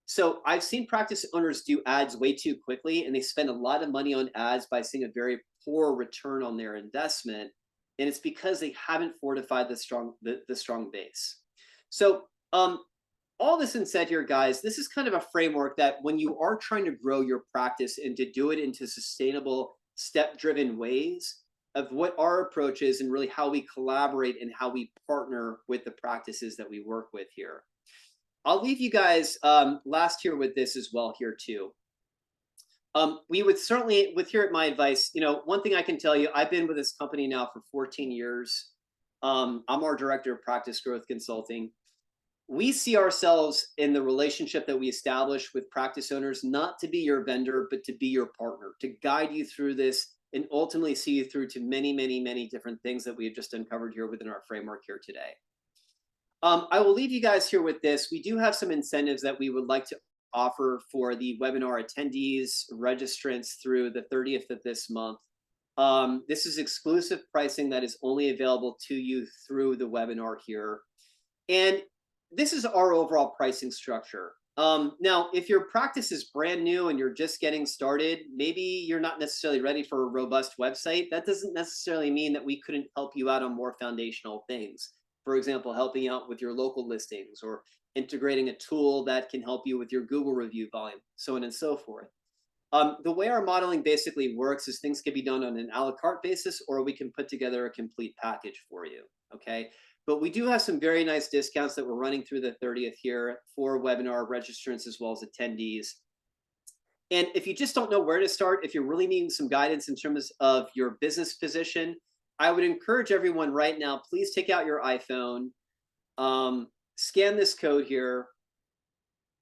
So I've seen practice owners do ads way too quickly, and they spend a lot of money on ads by seeing a very poor return on their investment, and it's because they haven't fortified the strong base. So all this and said here, guys, this is kind of a framework that when you are trying to grow your practice and to do it into sustainable, step-driven ways of what our approach is and really how we collaborate and how we partner with the practices that we work with here. I'll leave you guys last here with this as well here too. We would certainly, with here at MyAdvice, one thing I can tell you, I've been with this company now for 14 years. I'm our director of practice growth consulting. We see ourselves in the relationship that we establish with practice owners, not to be your vendor, but to be your partner, to guide you through this and ultimately see you through to many, many, many different things that we've just uncovered here within our framework here today. I will leave you guys here with this. We do have some incentives that we would like to offer for the webinar attendees, registrants through the 30th of this month. This is exclusive pricing that is only available to you through the webinar here. And this is our overall pricing structure. Now, if your practice is brand new and you're just getting started, maybe you're not necessarily ready for a robust website. That doesn't necessarily mean that we couldn't help you out on more foundational things. For example, helping out with your local listings or integrating a tool that can help you with your Google review volume, so on and so forth. The way our modeling basically works is things can be done on an a la carte basis, or we can put together a complete package for you, okay? But we do have some very nice discounts that we're running through the 30th here for webinar registrants as well as attendees. And if you just don't know where to start, if you're really needing some guidance in terms of your business position, I would encourage everyone right now, please take out your iPhone, scan this code here.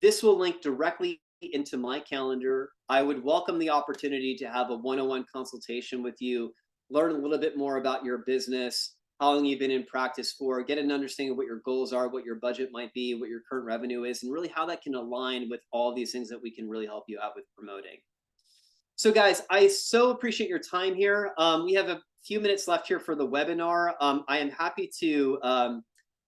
This will link directly into my calendar. I would welcome the opportunity to have a one-on-one consultation with you, learn a little bit more about your business, how long you've been in practice for, get an understanding of what your goals are, what your budget might be, what your current revenue is, and really how that can align with all these things that we can really help you out with promoting. So guys, I so appreciate your time here. We have a few minutes left here for the webinar. I am happy to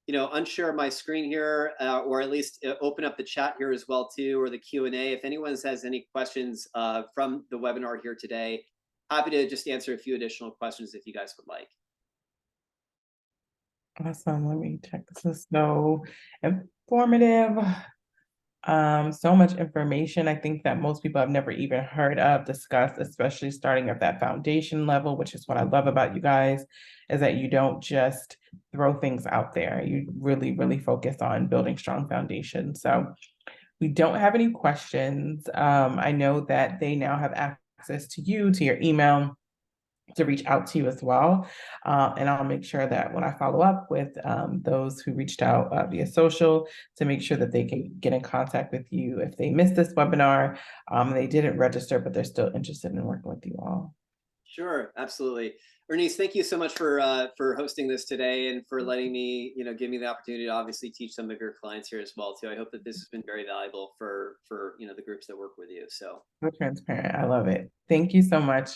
unshare my screen here, or at least open up the chat here as well too, or the Q&A. If anyone has any questions from the webinar here today, happy to just answer a few additional questions if you guys would like. Awesome. Let me check. This is so informative. So much information. I think that most people have never even heard of, discussed, especially starting at that foundation level, which is what I love about you guys, is that you don't just throw things out there. You really, really focus on building strong foundation. So we don't have any questions. I know that they now have access to you, to your email, to reach out to you as well. And I'll make sure that when I follow up with those who reached out via social, to make sure that they can get in contact with you if they missed this webinar, they didn't register, but they're still interested in working with you all. Sure, absolutely. Irnise, thank you so much for hosting this today and for letting me, give me the opportunity to obviously teach some of your clients here as well too. I hope that this has been very valuable for the groups that work with you. So Transparent. I love it. Thank you so much.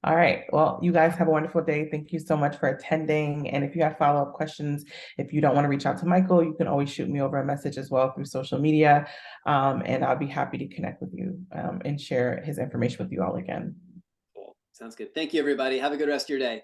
All right. Well, you guys have a wonderful day. Thank you so much for attending. And if you have follow-up questions, if you don't want to reach out to Michael, you can always shoot me over a message as well through social media. And I'll be happy to connect with you and share his information with you all again. cool. Sounds good. Thank you, everybody. Have a good rest of your day.